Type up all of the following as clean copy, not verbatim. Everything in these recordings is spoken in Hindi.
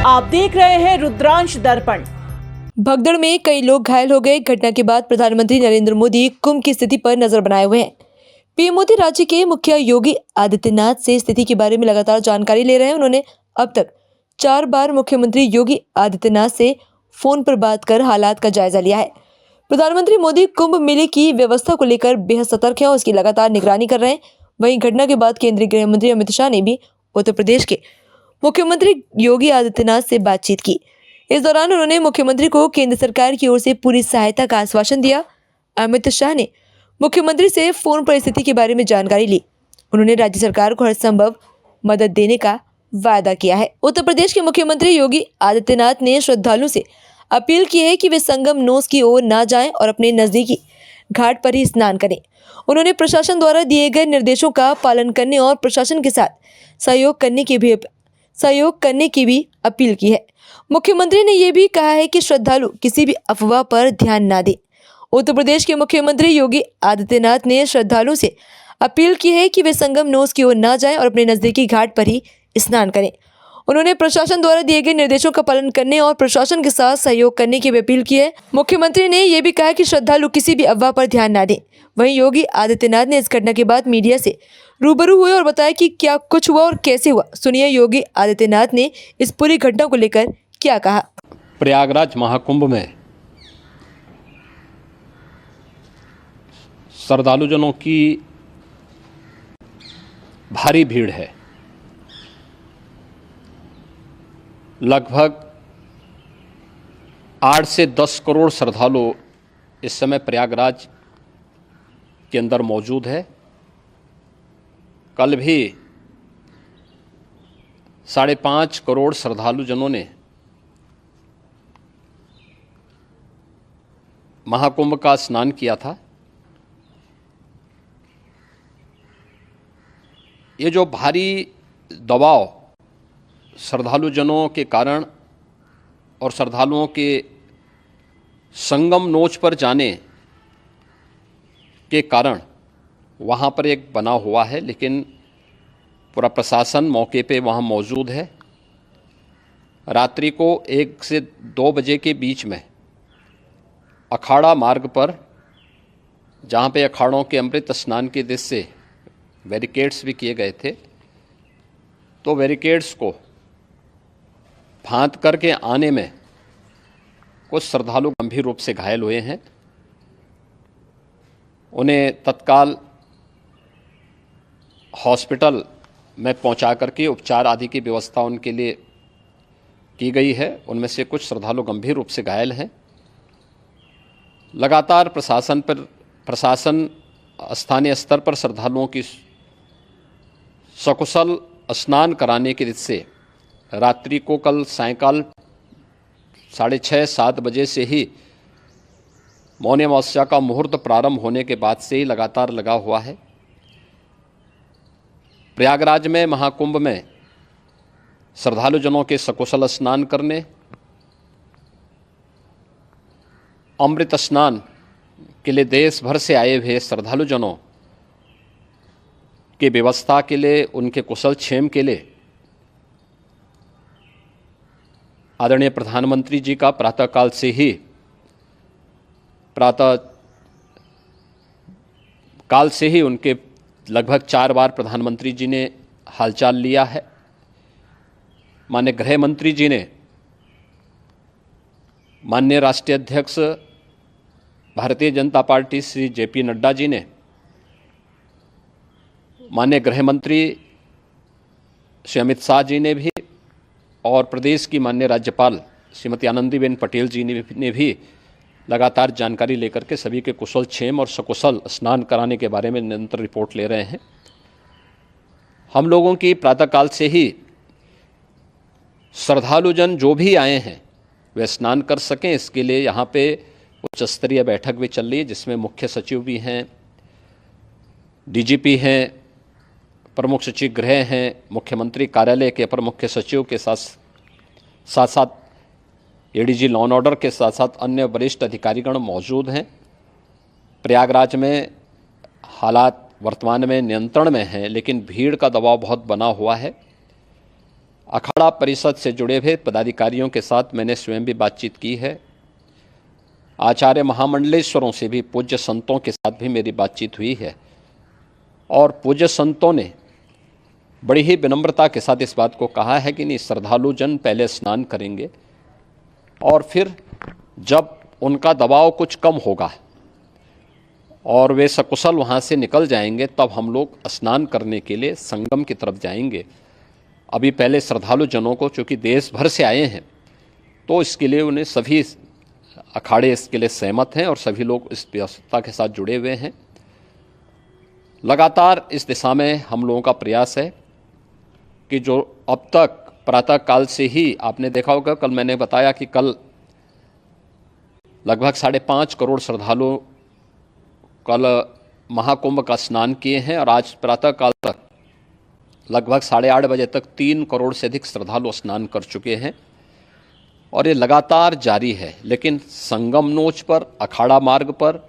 आप देख रहे हैं रुद्रांश दर्पण। भगदड़ में कई लोग घायल हो गए। घटना के बाद प्रधानमंत्री नरेंद्र मोदी कुंभ की स्थिति पर नजर बनाए हुए हैं। पीएम मोदी राज्य के मुखिया योगी आदित्यनाथ से स्थिति के बारे में लगातार जानकारी ले रहे हैं। उन्होंने अब तक 4 बार मुख्यमंत्री योगी आदित्यनाथ से फोन पर बात कर हालात का जायजा लिया है। प्रधानमंत्री मोदी कुंभ मेले की व्यवस्था को लेकर बेहद सतर्क हैं और उसकी लगातार निगरानी कर रहे हैं। वहीं घटना के बाद केंद्रीय गृह मंत्री अमित शाह ने भी उत्तर प्रदेश के मुख्यमंत्री योगी आदित्यनाथ से बातचीत की। इस दौरान उन्होंने मुख्यमंत्री को केंद्र सरकार की ओर से पूरी सहायता का आश्वासन दिया। अमित शाह ने मुख्यमंत्री से फोन पर स्थिति के बारे में जानकारी ली। उन्होंने राज्य सरकार को हर संभव मदद देने का वादा किया है। उत्तर प्रदेश के मुख्यमंत्री योगी आदित्यनाथ ने श्रद्धालुओं से अपील की है कि वे संगम नोस की ओर ना जाएं और अपने नजदीकी घाट पर ही स्नान करें। उन्होंने प्रशासन द्वारा दिए गए निर्देशों का पालन करने और प्रशासन के साथ सहयोग करने की भी अपील की है। मुख्यमंत्री ने यह भी कहा है कि श्रद्धालु किसी भी अफवाह पर ध्यान ना दें। उत्तर प्रदेश के मुख्यमंत्री योगी आदित्यनाथ ने श्रद्धालुओं से अपील की है कि वे संगम नोस की ओर ना जाएं और अपने नजदीकी घाट पर ही स्नान करें। उन्होंने प्रशासन द्वारा दिए गए निर्देशों का पालन करने और प्रशासन के साथ सहयोग करने की भी अपील की है। मुख्यमंत्री ने यह भी कहा कि श्रद्धालु किसी भी अफवाह पर ध्यान ना दें। वहीं योगी आदित्यनाथ ने इस घटना के बाद मीडिया से रूबरू हुए और बताया कि क्या कुछ हुआ और कैसे हुआ। सुनिए योगी आदित्यनाथ ने इस पूरी घटना को लेकर क्या कहा। प्रयागराज महाकुंभ में श्रद्धालुजनों की भारी भीड़ है। लगभग 8 से 10 करोड़ श्रद्धालु इस समय प्रयागराज के अंदर मौजूद है। कल भी 5.5 करोड़ श्रद्धालुजनों ने महाकुंभ का स्नान किया था। ये जो भारी दबाव श्रद्धालुजनों के कारण और श्रद्धालुओं के संगम नोच पर जाने के कारण वहाँ पर एक बना हुआ है, लेकिन पूरा प्रशासन मौके पे वहाँ मौजूद है। रात्रि को 1 से 2 बजे के बीच में अखाड़ा मार्ग पर, जहाँ पे अखाड़ों के अमृत स्नान के दृश्य से बैरिकेड्स भी किए गए थे, तो बैरिकेड्स को फांद करके आने में कुछ श्रद्धालु गंभीर रूप से घायल हुए हैं। उन्हें तत्काल हॉस्पिटल में पहुंचा करके उपचार आदि की व्यवस्था उनके लिए की गई है। उनमें से कुछ श्रद्धालु गंभीर रूप से घायल हैं। लगातार प्रशासन स्थानीय स्तर पर श्रद्धालुओं की सकुशल स्नान कराने के दृष्टि से रात्रि को कल सायंकाल 6:30-7 बजे से ही मौनी अमावस्या का मुहूर्त प्रारंभ होने के बाद से ही लगातार लगा हुआ है। प्रयागराज में महाकुंभ में श्रद्धालुजनों के सकुशल स्नान करने, अमृत स्नान के लिए देश भर से आए हुए श्रद्धालुजनों की व्यवस्था के लिए, उनके कुशल क्षेम के लिए आदरणीय प्रधानमंत्री जी का प्रातःकाल से ही उनके लगभग 4 बार प्रधानमंत्री जी ने हालचाल लिया है। माननीय गृह मंत्री जी ने, माननीय राष्ट्रीय अध्यक्ष भारतीय जनता पार्टी श्री JP नड्डा जी ने, माननीय गृह मंत्री श्री अमित शाह जी ने भी, और प्रदेश की माननीय राज्यपाल श्रीमती आनंदीबेन पटेल जी ने भी लगातार जानकारी लेकर के सभी के कुशल क्षेम और सकुशल स्नान कराने के बारे में निरंतर रिपोर्ट ले रहे हैं। हम लोगों की प्रातःकाल से ही श्रद्धालुजन जो भी आए हैं वे स्नान कर सकें, इसके लिए यहाँ पे उच्च स्तरीय बैठक भी चल रही है, जिसमें मुख्य सचिव भी हैं, DGP हैं, प्रमुख सचिव गृह हैं, मुख्यमंत्री कार्यालय के अपर मुख्य सचिव के साथ ADG लॉ एंड ऑर्डर के साथ साथ अन्य वरिष्ठ अधिकारीगण मौजूद हैं। प्रयागराज में हालात वर्तमान में नियंत्रण में हैं, लेकिन भीड़ का दबाव बहुत बना हुआ है। अखाड़ा परिषद से जुड़े हुए पदाधिकारियों के साथ मैंने स्वयं भी बातचीत की है। आचार्य महामंडलेश्वरों से भी, पूज्य संतों के साथ भी मेरी बातचीत हुई है और पूज्य संतों ने बड़ी ही विनम्रता के साथ इस बात को कहा है कि नहीं, श्रद्धालु जन पहले स्नान करेंगे और फिर जब उनका दबाव कुछ कम होगा और वे सकुशल वहाँ से निकल जाएंगे तब हम लोग स्नान करने के लिए संगम की तरफ जाएंगे। अभी पहले श्रद्धालु जनों को, चूँकि देश भर से आए हैं, तो इसके लिए उन्हें सभी अखाड़े इसके लिए सहमत हैं और सभी लोग इस व्यवस्था के साथ जुड़े हुए हैं। लगातार इस दिशा में हम लोगों का प्रयास है कि जो अब तक प्रातः काल से ही आपने देखा होगा, कल मैंने बताया कि कल लगभग 5.5 करोड़ श्रद्धालु कल महाकुंभ का स्नान किए हैं और आज प्रातः काल तक लगभग 8:30 बजे तक 3 करोड़ से अधिक श्रद्धालु स्नान कर चुके हैं और ये लगातार जारी है। लेकिन संगम नोच पर, अखाड़ा मार्ग पर,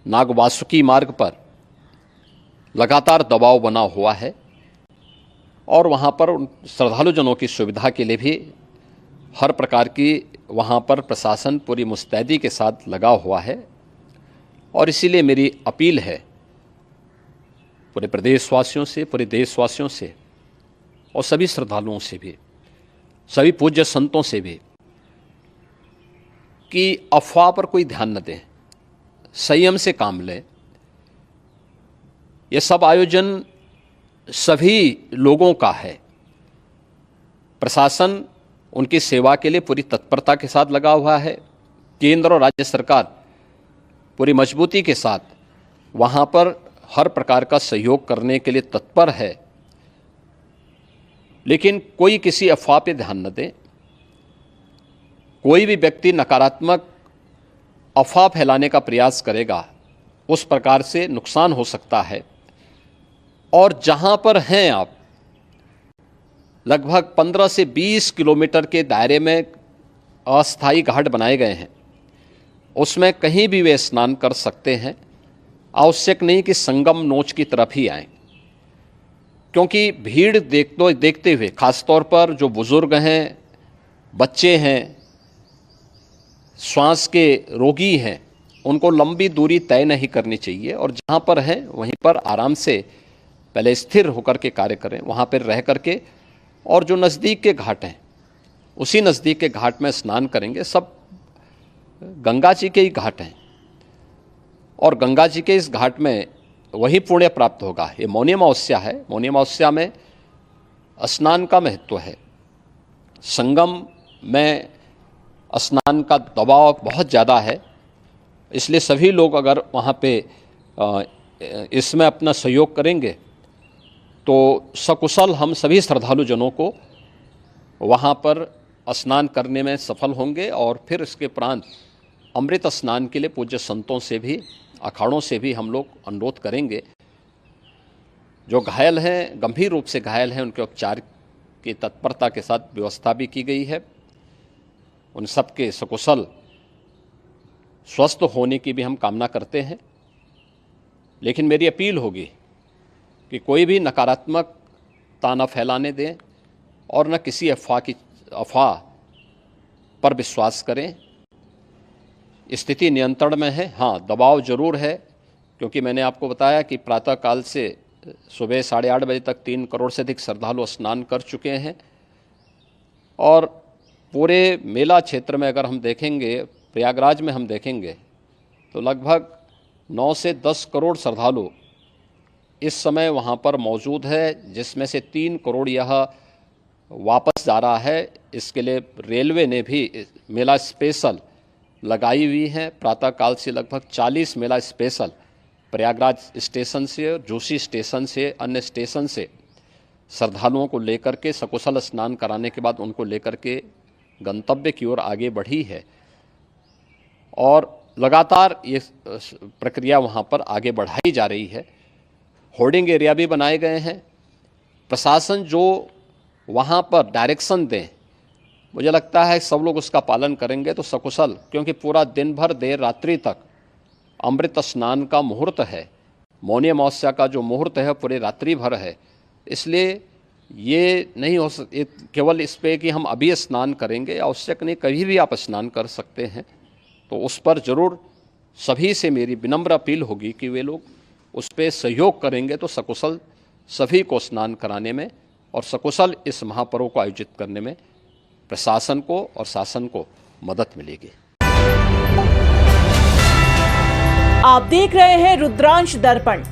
नागवासुकी मार्ग पर लगातार दबाव बना हुआ है और वहाँ पर श्रद्धालु जनों की सुविधा के लिए भी हर प्रकार की वहाँ पर प्रशासन पूरी मुस्तैदी के साथ लगा हुआ है। और इसीलिए मेरी अपील है पूरे प्रदेशवासियों से, पूरे देशवासियों से और सभी श्रद्धालुओं से भी, सभी पूज्य संतों से भी कि अफवाह पर कोई ध्यान न दें, संयम से काम लें। ये सब आयोजन सभी लोगों का है। प्रशासन उनकी सेवा के लिए पूरी तत्परता के साथ लगा हुआ है। केंद्र और राज्य सरकार पूरी मजबूती के साथ वहाँ पर हर प्रकार का सहयोग करने के लिए तत्पर है। लेकिन कोई किसी अफवाह पे ध्यान न दें। कोई भी व्यक्ति नकारात्मक अफवाह फैलाने का प्रयास करेगा, उस प्रकार से नुकसान हो सकता है। और जहाँ पर हैं आप, लगभग 15 से 20 किलोमीटर के दायरे में अस्थायी घाट बनाए गए हैं, उसमें कहीं भी वे स्नान कर सकते हैं। आवश्यक नहीं कि संगम नोच की तरफ ही आएं, क्योंकि भीड़ देखते हुए, खासतौर पर जो बुजुर्ग हैं, बच्चे हैं, श्वास के रोगी हैं, उनको लंबी दूरी तय नहीं करनी चाहिए और जहाँ पर हैं वहीं पर आराम से पहले स्थिर होकर के कार्य करें, वहाँ पर रह करके। और जो नज़दीक के घाट हैं, उसी नज़दीक के घाट में स्नान करेंगे। सब गंगा जी के ही घाट हैं और गंगा जी के इस घाट में वही पुण्य प्राप्त होगा। ये मौनी अमावस्या है। मौनी अमावस्या में स्नान का महत्व है। संगम में स्नान का दबाव बहुत ज़्यादा है, इसलिए सभी लोग अगर वहाँ पे इसमें अपना सहयोग करेंगे तो सकुशल हम सभी श्रद्धालु जनों को वहाँ पर स्नान करने में सफल होंगे। और फिर इसके उपरांत अमृत स्नान के लिए पूज्य संतों से भी, अखाड़ों से भी हम लोग अनुरोध करेंगे। जो घायल हैं, गंभीर रूप से घायल हैं, उनके उपचार की तत्परता के साथ व्यवस्था भी की गई है। उन सब के सकुशल स्वस्थ होने की भी हम कामना करते हैं। लेकिन मेरी अपील होगी कि कोई भी नकारात्मकता न फैलाने दें और न किसी अफवाह पर विश्वास करें। स्थिति नियंत्रण में है। हाँ, दबाव जरूर है, क्योंकि मैंने आपको बताया कि प्रातःकाल से सुबह 8:30 बजे तक 3 करोड़ से अधिक श्रद्धालु स्नान कर चुके हैं। और पूरे मेला क्षेत्र में अगर हम देखेंगे, प्रयागराज में हम देखेंगे तो लगभग 9 से 10 करोड़ श्रद्धालु इस समय वहाँ पर मौजूद है, जिसमें से 3 करोड़ यह वापस जा रहा है। इसके लिए रेलवे ने भी मेला स्पेशल लगाई हुई है। प्रातःकाल से लगभग 40 मेला स्पेशल प्रयागराज स्टेशन से, जोशी स्टेशन से, अन्य स्टेशन से श्रद्धालुओं को लेकर के सकुशल स्नान कराने के बाद उनको लेकर के गंतव्य की ओर आगे बढ़ी है। और लगातार ये प्रक्रिया वहाँ पर आगे बढ़ाई जा रही है। होर्डिंग एरिया भी बनाए गए हैं। प्रशासन जो वहाँ पर डायरेक्शन दें, मुझे लगता है सब लोग उसका पालन करेंगे तो सकुशल, क्योंकि पूरा दिन भर देर रात्रि तक अमृत स्नान का मुहूर्त है। मौनी अमावस्या का जो मुहूर्त है पूरे रात्रि भर है, इसलिए ये नहीं हो केवल इस पे कि हम अभी स्नान करेंगे, आवश्यक नहीं, कभी भी आप स्नान कर सकते हैं। तो उस पर ज़रूर सभी से मेरी विनम्र अपील होगी कि वे लोग उस पर सहयोग करेंगे तो सकुशल सभी को स्नान कराने में और सकुशल इस महापर्व को आयोजित करने में प्रशासन को और शासन को मदद मिलेगी। आप देख रहे हैं रुद्रांश दर्पण।